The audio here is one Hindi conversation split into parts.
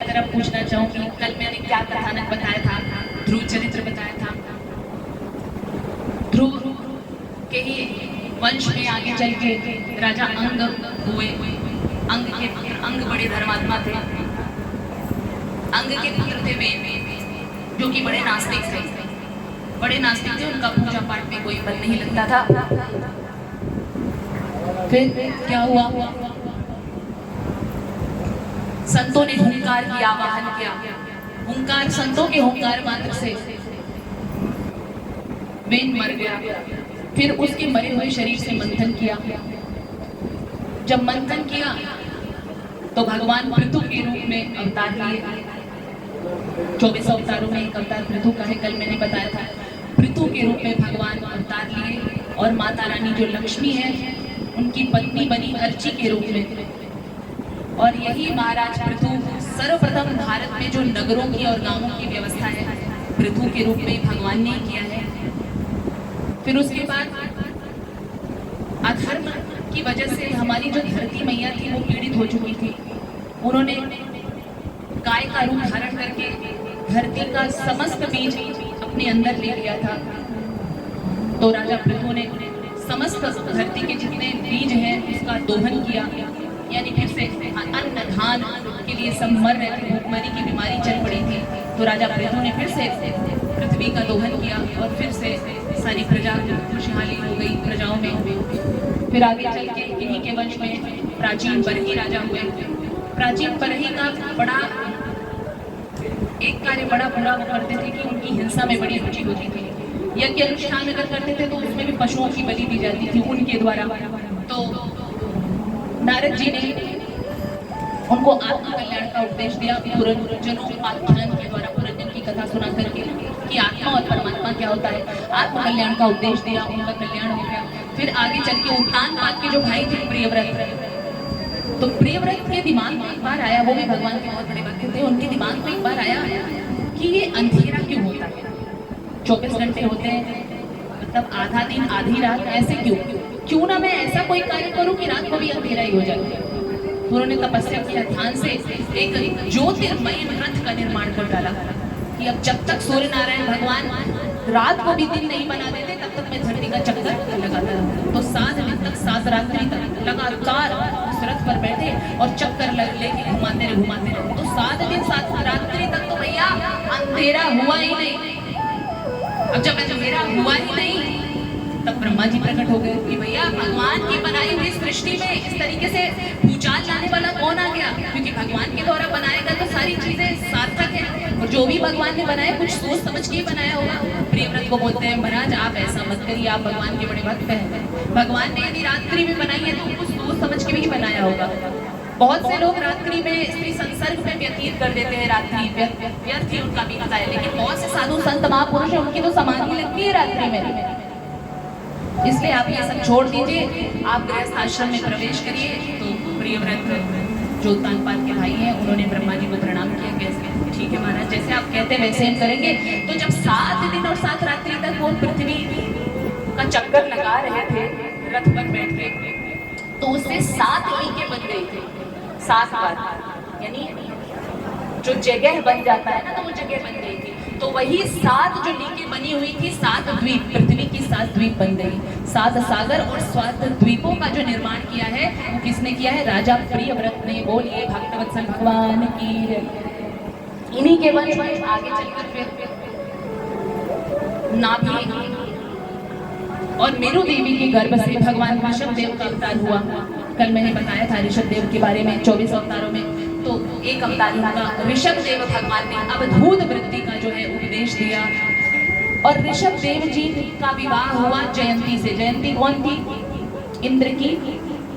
तरफ पूछना चाहूंगी, कल मैंने क्या कथानक बताया था, ध्रुव चरित्र बताया था। ध्रुव के ही वंश में आगे चल के राजा अंग हुए। अंग के पुत्र, अंग बड़े धर्मात्मा थे। अंग के पुत्र थे वे, जो कि बड़े नास्तिक थे। उनका पूजा पाठ में कोई मन नहीं लगता था। फिर क्या हुआ, संतों ने हुंकार की आवाहन किया। हुंकार, संतों के हुंकार मात्र से वेन मर गया। फिर उसके मरे हुए शरीर से मंथन किया। जब मंथन किया तो भगवान पृथु के रूप में अवतार लिए। 24 अवतारों में एक अवतार पृथु का है, कल मैंने बताया था। पृथु के रूप में भगवान अवतार लिए और माता रानी जो लक्ष्मी है उनकी पत्नी बनी अर्ची के रूप में। और यही महाराज पृथु सर्वप्रथम भारत में जो नगरों की और गांवों की व्यवस्था है पृथु के रूप में भगवान ने किया है। फिर उसके बाद अधर्म की वजह से हमारी जो धरती मैया थी वो पीड़ित हो चुकी थी। उन्होंने गाय का रूप धारण करके धरती का समस्त बीज अपने अंदर ले लिया था। तो राजा पृथु ने समस्त धरती के जितने बीज हैं उसका दोहन किया, यानी फिर से अन्न धान के लिए सब मर रहे थे, भूखमरी की बीमारी चल पड़ी थी। तो राजा पृथु ने फिर से पृथ्वी का दोहन किया और फिर से सारी प्रजा खुशहाली हो गई प्रजाओं में। फिर आगे चल के इन्हीं के वंश में प्राचीन बरही राजा हुए। प्राचीन बरही का बड़ा एक कार्य बड़ा बुरा करते थे कि उनकी हिंसा में बड़ी रुचि होती थी। यज्ञ अनुष्ठान अगर करते थे तो उसमें भी पशुओं की बलि दी जाती थी उनके द्वारा। तो नारद जी ने उनको आत्म कल्याण का उपदेश दिया पुरंजनों आख्यान के द्वारा, पुरंजन की कथा सुना करके कि आत्मा और परमात्मा क्या होता है। आत्म कल्याण का उपदेश दिया, उनका कल्याण हो गया। फिर आगे चल के उत्तानपाद के जो भाई थे प्रियव्रत, तो प्रियव्रत के दिमाग में एक बार आया, वो भी भगवान के बहुत बड़े भक्त थे, उनके दिमाग में एक बार आया कि ये अंधेरा क्यों होता है, 24 घंटे होते हैं, मतलब आधा दिन आधी रात, ऐसे क्यों ना मैं ऐसा कोई कार्य करूं कि रात को भी अंधेरा ही हो जाए। तो उन्होंने तपस्या किया, ध्यान से एक ज्योतिर्मय रथ का निर्माण कर डाला कि अब जब तक सूर्य नारायण भगवान रात को भी दिन नहीं बना देते तब तक मैं धरती का चक्कर लगाता रहूं। तो 7 दिन तक 7 रात्रि तक लगातार उस रथ पर बैठे और चक्कर लेके घुमाते रहे। तो 7 दिन 7 रात्रि तक तो भैया अंधेरा हुआ ही नहीं। अब जब अंधेरा हुआ ही नहीं तब ब्रह्मा जी प्रकट हो गए कि भैया भगवान की बनाई हुई सृष्टि में इस तरीके से भूचाल लाने वाला कौन आ गया, क्योंकि भगवान के द्वारा बनाएगा तो सारी चीजें सार्थक है और जो भी भगवान ने बनाया कुछ सोच समझ के ही बनाया होगा। प्रियव्रत को बोलते हैं महाराज आप ऐसा मत करिए, आप भगवान के बड़े भक्त हैं। भगवान ने यदि रात्रि में बनाई है तो कुछ सोच समझ के भी बनाया होगा। बहुत से लोग रात्रि में स्त्री संसर्ग में व्यतीत कर देते हैं, रात्रि व्यर्थ ही उनका बीतता है, लेकिन बहुत से साधु संत महापुरुष है उनकी तो समाधि लगती है रात्रि में। इसलिए आप ये सब छोड़ दीजिए, आप गृहस्थ आश्रम में प्रवेश करिए। तो प्रियव्रत जो उत्तानपाद के भाई हैं उन्होंने ब्रह्मा जी को प्रणाम किया। कैसे? ठीक है महाराज, जैसे आप कहते हैं वैसे हम करेंगे। तो जब 7 दिन और 7 रात्रि तक वो पृथ्वी का चक्कर लगा रहे थे रथ पर बैठ के, तो उससे 7 लीकें बन गई थी। 7 बार, यानी जो जगह बन जाता है ना, तो वो जगह बन गई थी। तो वही 7 जो लीकें बनी हुई थी, 7 द्वीप, पृथ्वी की 7 द्वीप बन गई। 7 सागर और 7 द्वीपों का जो निर्माण किया है वो किसने किया है? राजा प्रियव्रत ने। बोलिए भक्तवत्सल भगवान की। इन्हीं के वंश में आगे चलकर फिर नाभि और मेरु देवी के गर्भ से भगवान ऋषभ देव का अवतार हुआ। कल मैंने बताया था ऋषभ देव के बारे में 24 अवतारों में। तो एक अवतार होगा ऋषभ देव, भगवान ने अवधूत वृत्ति का जो है उपदेश दिया। और ऋषभ देव जी का विवाह हुआ जयंती से। जयंती कौन थी? इंद्र की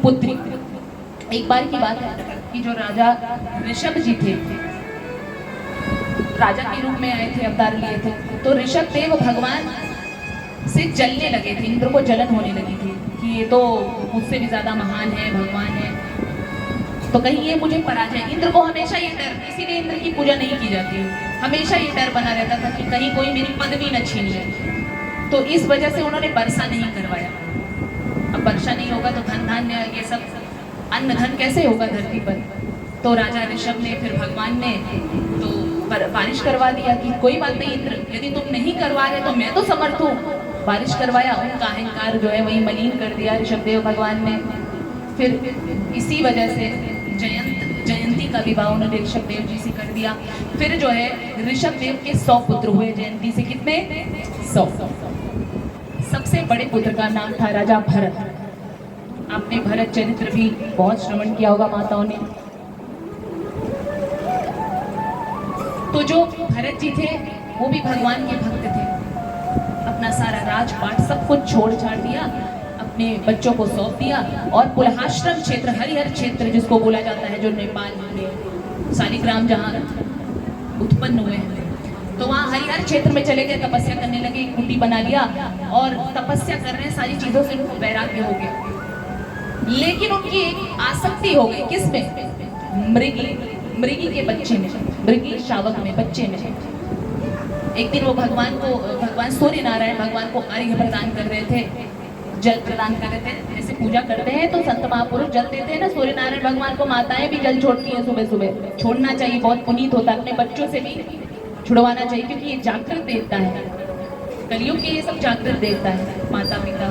पुत्री। एक बार की बात है कि जो राजा ऋषभ जी थे, राजा के रूप में आए थे, अवतार लिए थे। तो ऋषभ देव भगवान से जलने लगे थे, इंद्र को जलन होने लगी थी कि ये तो मुझसे भी ज्यादा महान है, भगवान है, तो कहीं ये मुझे पराजय। इंद्र को हमेशा ये डर, इसीलिए इंद्र की पूजा नहीं की जाती है, हमेशा ये डर बना रहता था कि कहीं कोई मेरी पदवी न छीन ले। तो इस वजह से उन्होंने वर्षा नहीं करवाया। अब वर्षा नहीं होगा तो धन धान्य ये सब अन्न धन कैसे होगा धरती पर? तो राजा ऋषभ ने फिर भगवान ने तो बारिश करवा दिया कि कोई बात नहीं इंद्र, यदि तुम नहीं करवा रहे तो मैं तो समर्थ हूँ। बारिश करवाया, उनका अहंकार जो है वही मलिन कर दिया ऋषभदेव भगवान ने। फिर इसी वजह से जयंती का विवाह उन्होंने ऋषभदेव जी से कर दिया। फिर जो है ऋषभदेव के 100 पुत्र हुए जयंती से। कितने? 100। सबसे बड़े पुत्र का नाम था राजा भरत। आपने भरत चरित्र भी बहुत श्रवण किया होगा माताओं ने। तो जो भरत जी थे वो भी भगवान के भक्त थे। अपना सारा राजपाट सब कुछ छोड़ छाड़ दिया, अपने बच्चों को सौंप दिया और पुलहाश्रम क्षेत्र, हरिहर क्षेत्र जिसको बोला जाता है, जो नेपाल में शालिग्राम जहाँ उत्पन्न हुए हैं, तो वहाँ हरिहर क्षेत्र में चले गए, तपस्या करने लगे। एक कुटी बना लिया और तपस्या कर रहे हैं, सारी चीजों से उनको वैराग्य हो गया। लेकिन उनकी एक आसक्ति हो गई, किसमें? मृगी के बच्चे में, मृगी शावक में, बच्चे में। एक दिन वो भगवान सूर्य नारायण भगवान को अर्घ्य प्रदान कर रहे थे, जल प्रदान कर रहे थे। जैसे पूजा करते हैं तो संत महापुरुष जल देते हैं ना सूर्य नारायण भगवान को, माताएं भी जल छोड़ती हैं सुबह सुबह। छोड़ना चाहिए, बहुत पुनीत होता है। अपने बच्चों से भी छुड़वाना चाहिए, क्योंकि ये जागृत देवता है। कलयुग के ये सब जागृत देवता है, माता पिता।